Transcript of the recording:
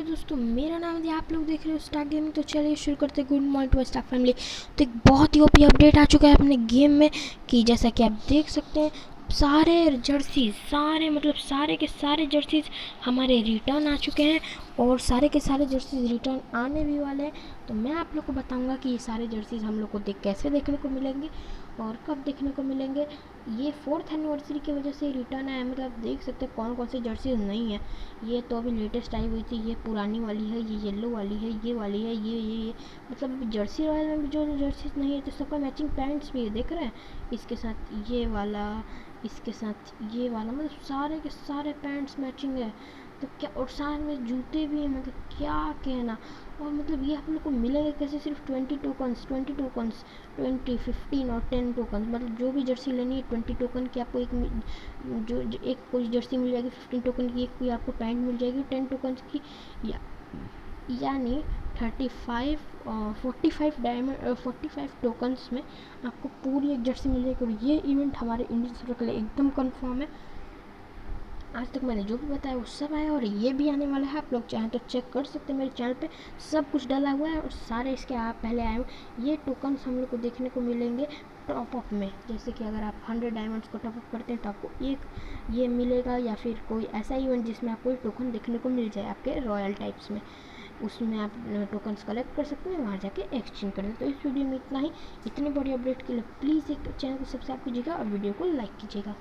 दोस्तों, मेरा नाम है, आप लोग देख रहे हो स्टार गेमिंग। तो चलिए शुरू करते हैं। Good morning to star family. तो एक बहुत ही ओपी अपडेट आ चुका है अपने गेम में कि जैसा कि आप देख सकते हैं सारे जर्सीज, सारे के सारे जर्सीज हमारे रिटर्न आ चुके हैं और सारे के सारे जर्सीज रिटर्न आने भी वाले हैं। तो मैं आप लोग को बताऊंगा कि ये सारे जर्सीज हम लोग को कैसे देखने को मिलेंगे और कब देखने को मिलेंगे। ये 4th एनिवर्सरी की वजह से रिटर्न है, मतलब देख सकते हैं कौन कौन से जर्सीज नहीं है। ये तो अभी लेटेस्ट आई हुई थी, ये पुरानी वाली है, ये येलो वाली है, ये वाली है, ये मतलब जर्सी रॉयल में भी जो जर्सीज नहीं है तो सबका मैचिंग पैंट्स भी है, देख रहे हैं। इसके साथ ये वाला, इसके साथ ये वाला, मतलब सारे के सारे पैंट्स मैचिंग है। तो क्या, और साथ में जूते भी हैं, मतलब क्या कहना। और मतलब ये हम लोग को मिलेगा कैसे? सिर्फ 20 टोकन्स 20, 15 और 10 टोकन, मतलब जो भी जर्सी लेनी है 20 टोकन की आपको एक जो एक कोई जर्सी मिल जाएगी 15 टोकन की, एक कोई आपको पैंट मिल जाएगी 10 टोकन की, या यानी 35 45 डायमंड 45 टोकन्स में आपको पूरी एक जर्सी मिल जाएगी। और ये इवेंट हमारे इंडियन सर्वर के लिए एकदम कन्फर्म है। आज तक मैंने जो भी बताया वो सब आया और ये भी आने वाला है। आप लोग चाहें तो चेक कर सकते हैं, मेरे चैनल पे सब कुछ डाला हुआ है और सारे इसके आप पहले आए हुए। ये टोकन्स हम लोग को देखने को मिलेंगे टॉपअप में, जैसे कि अगर आप 100 डायमंड्स को टॉपअप करते हैं तो आपको एक ये मिलेगा, या फिर कोई ऐसा इवेंट जिसमें आपको टोकन देखने को मिल जाए आपके रॉयल टाइप्स में, उसमें आप टोकन्स कलेक्ट कर सकते हैं, वहाँ जाके एक्सचेंज कर सकते हैं। तो इस वीडियो में इतना ही। इतनी बड़ी अपडेट के लिए प्लीज़ एक चैनल को सब्सक्राइब कीजिएगा और वीडियो को लाइक कीजिएगा।